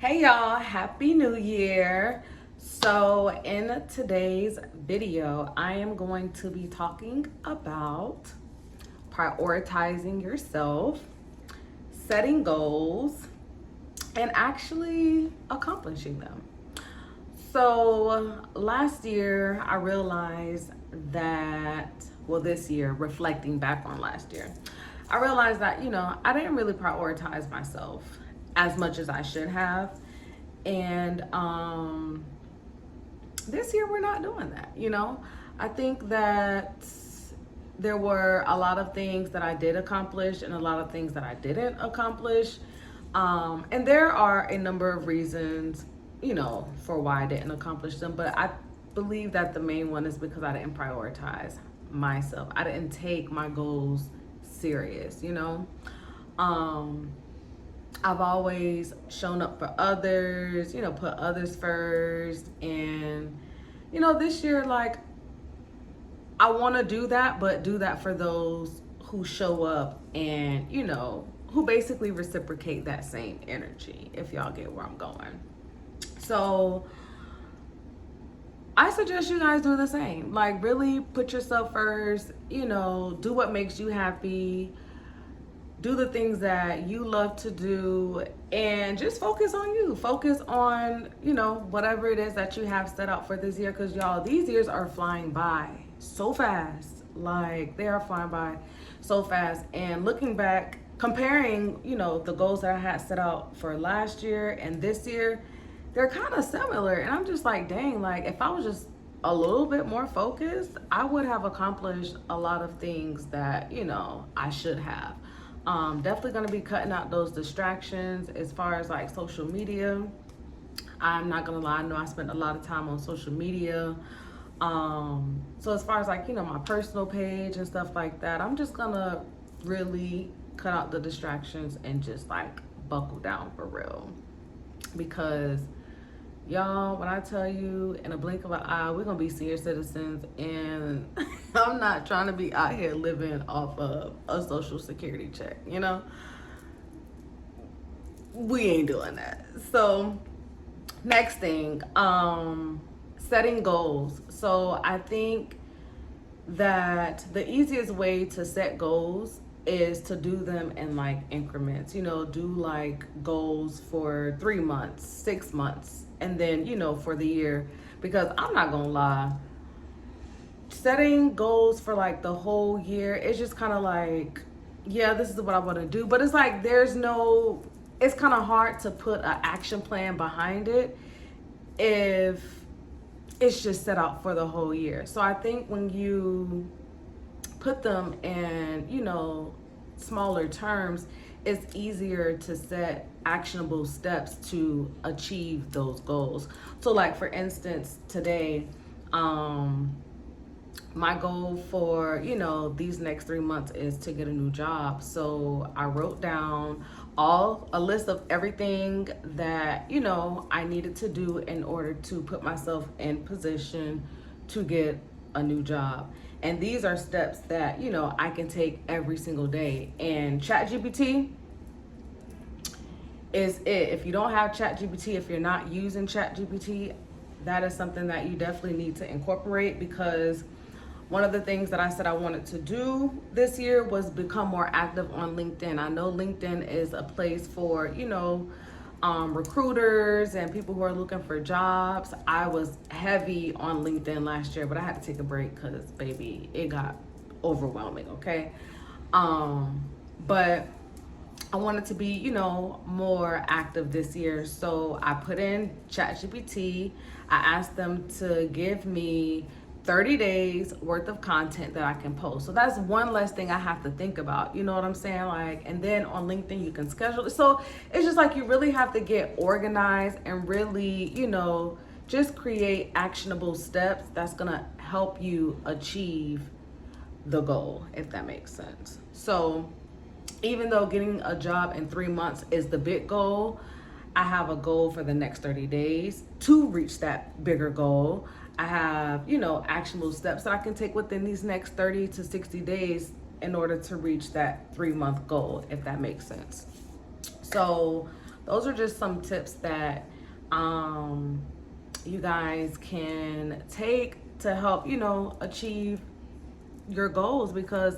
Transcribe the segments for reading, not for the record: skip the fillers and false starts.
Hey y'all, happy new year. So, in today's video, I am going to be talking about prioritizing yourself, setting goals, and actually accomplishing them. So, last year, I realized that, well, this year, reflecting back on last year, I realized that, I didn't really prioritize myself as much as I should have. And this year, we're not doing that. I think that there were a lot of things that I did accomplish and a lot of things that I didn't accomplish. And there are a number of reasons, for why I didn't accomplish them. But I believe that the main one is because I didn't prioritize myself. I didn't take my goals serious. Um, I've always shown up for others, put others first. And, this year, like, I want to do that, but do that for those who show up and, who basically reciprocate that same energy, if y'all get where I'm going. So I suggest you guys do the same. Like, really put yourself first, do what makes you happy, do the things that you love to do, and just focus on you. Focus on, whatever it is that you have set out for this year. Because, y'all, these years are flying by so fast. Like, they are flying by so fast. And looking back, comparing, the goals that I had set out for last year and this year, they're kind of similar. And I'm just like, dang, like, if I was just a little bit more focused, I would have accomplished a lot of things that, I should have. Definitely going to be cutting out those distractions as far as like social media. I'm not going to lie, I know I spent a lot of time on social media. So as far as like, my personal page and stuff like that, I'm just going to really cut out the distractions and just like buckle down for real. Because y'all, when I tell you in a blink of an eye, we're going to be senior citizens, and I'm not trying to be out here living off of a social security check, We ain't doing that. So, next thing, setting goals. So, I think that the easiest way to set goals is to do them in like increments, do like goals for 3 months, 6 months, and then, for the year. Because I'm not gonna lie, setting goals for like the whole year, it's just kind of like, yeah, this is what I want to do. But it's like, it's kind of hard to put an action plan behind it if it's just set out for the whole year. So I think when you put them in, smaller terms, it's easier to set actionable steps to achieve those goals. So like for instance, today, my goal for, these next 3 months is to get a new job. So I wrote down a list of everything that, I needed to do in order to put myself in position to get a new job. And these are steps that, I can take every single day. And ChatGPT is it. If you don't have ChatGPT, if you're not using ChatGPT, that is something that you definitely need to incorporate. Because one of the things that I said I wanted to do this year was become more active on LinkedIn. I know LinkedIn is a place for, recruiters and people who are looking for jobs. I was heavy on LinkedIn last year, but I had to take a break because, baby, it got overwhelming, okay? But I wanted to be, more active this year. So I put in ChatGPT. I asked them to give me 30 days worth of content that I can post. So that's one less thing I have to think about. You know what I'm saying? Like, and then on LinkedIn, you can schedule it. So it's just like you really have to get organized and really, just create actionable steps that's going to help you achieve the goal, if that makes sense. So even though getting a job in 3 months is the big goal, I have a goal for the next 30 days to reach that bigger goal. I have, actionable steps that I can take within these next 30 to 60 days in order to reach that 3-month goal, if that makes sense. So those are just some tips that you guys can take to help, achieve your goals, because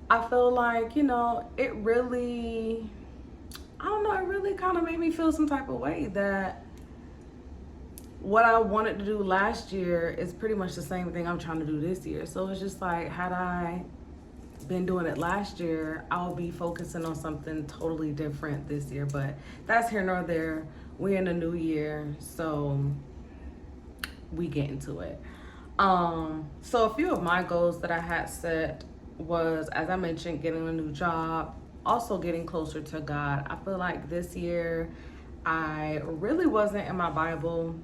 I feel like, it really, I don't know, it really kind of made me feel some type of way that what I wanted to do last year is pretty much the same thing I'm trying to do this year. So it's just like, had I been doing it last year, I'll be focusing on something totally different this year. But that's here nor there. We're in a new year, so we get into it. So a few of my goals that I had set was, as I mentioned, getting a new job, also getting closer to God. I feel like this year I really wasn't in my Bible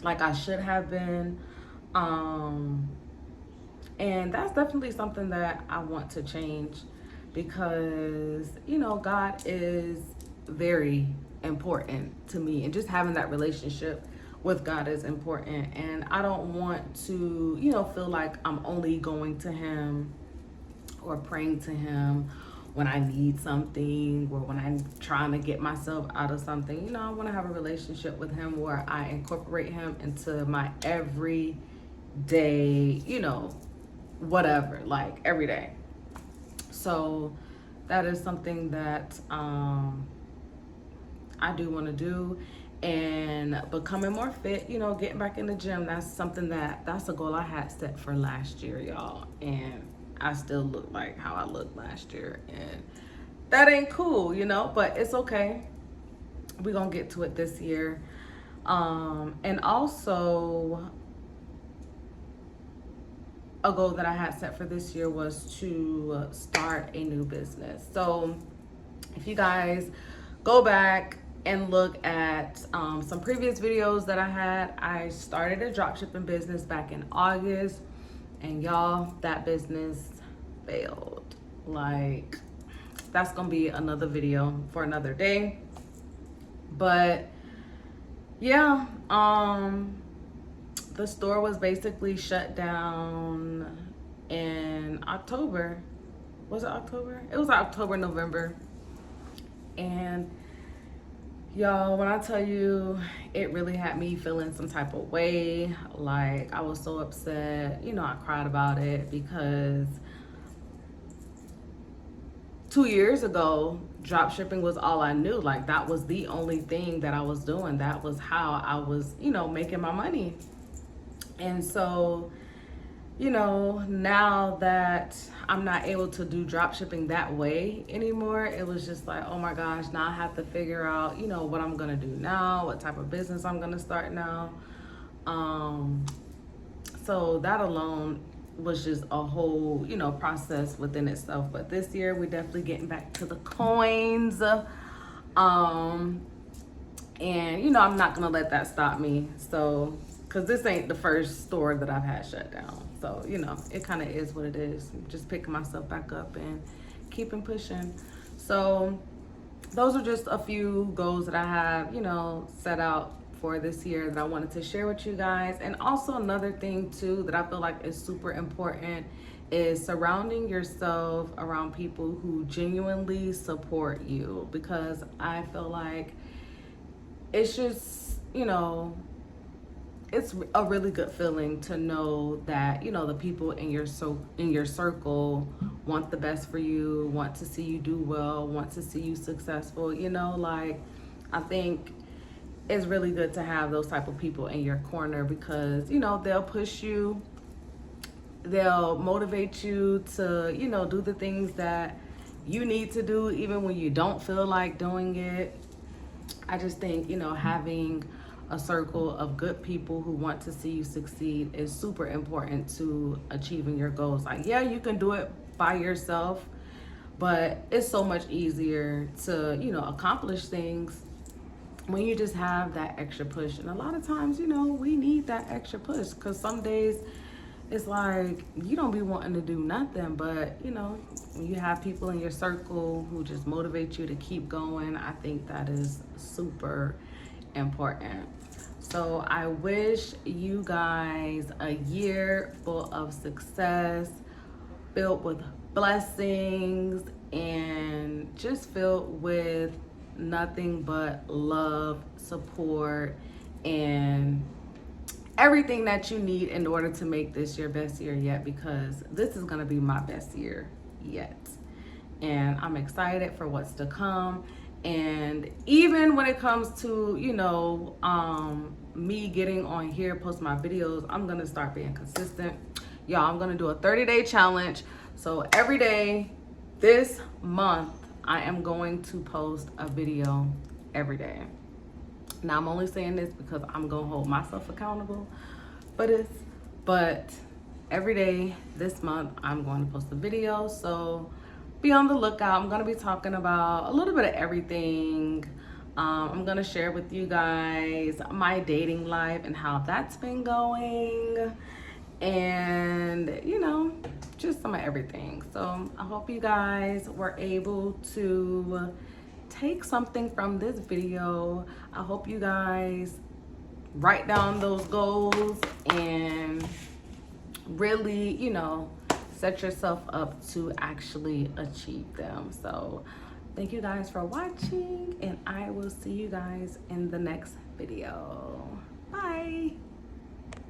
like I should have been. And that's definitely something that I want to change, because, God is very important to me, and just having that relationship with God is important. And I don't want to, feel like I'm only going to Him or praying to Him when I need something, or when I'm trying to get myself out of something. I want to have a relationship with Him where I incorporate Him into my everyday, whatever, like every day. So that is something that I do want to do. And becoming more fit, getting back in the gym, that's a goal I had set for last year, y'all. And I still look like how I looked last year, and that ain't cool, but it's okay. We're gonna get to it this year. And also, a goal that I had set for this year was to start a new business. So if you guys go back and look at some previous videos that I started a dropshipping business back in August, and y'all, that business failed. Like, that's gonna be another video for another day. But yeah, the store was basically shut down in October. Was it October? It was October, November. And y'all, when I tell you, it really had me feeling some type of way. Like, I was so upset. I cried about it, because 2 years ago, drop shipping was all I knew. Like, that was the only thing that I was doing. That was how I was, making my money. And so, now that I'm not able to do drop shipping that way anymore, it was just like, oh my gosh, now I have to figure out, what I'm gonna do now, what type of business I'm gonna start now. So that alone was just a whole, process within itself. But this year, we're definitely getting back to the coins. And, I'm not gonna let that stop me. So, because this ain't the first store that I've had shut down. So, it kind of is what it is. Just picking myself back up and keeping pushing. So those are just a few goals that I have, set out for this year that I wanted to share with you guys. And also, another thing too that I feel like is super important is surrounding yourself around people who genuinely support you, because I feel like it's just, it's a really good feeling to know that, the people in your circle want the best for you, want to see you do well, want to see you successful. Like, I think it's really good to have those type of people in your corner, because, they'll push you, they'll motivate you to, do the things that you need to do, even when you don't feel like doing it. I just think, having a circle of good people who want to see you succeed is super important to achieving your goals. Like, yeah, you can do it by yourself, but it's so much easier to, accomplish things when you just have that extra push. And a lot of times, we need that extra push, because some days it's like you don't be wanting to do nothing, but when you have people in your circle who just motivate you to keep going, I think that is super important. So I wish you guys a year full of success, filled with blessings, and just filled with nothing but love, support, and everything that you need in order to make this your best year yet, because this is going to be my best year yet. And I'm excited for what's to come. And even when it comes to, me getting on here, post my videos, I'm going to start being consistent. Y'all, I'm going to do a 30-day challenge. So every day this month, I am going to post a video every day. Now, I'm only saying this because I'm going to hold myself accountable but every day this month, I'm going to post a video. So be on the lookout. I'm going to be talking about a little bit of everything. I'm going to share with you guys my dating life and how that's been going. And, just some of everything. So I hope you guys were able to take something from this video. I hope you guys write down those goals and really, set yourself up to actually achieve them. So thank you guys for watching, and I will see you guys in the next video. Bye.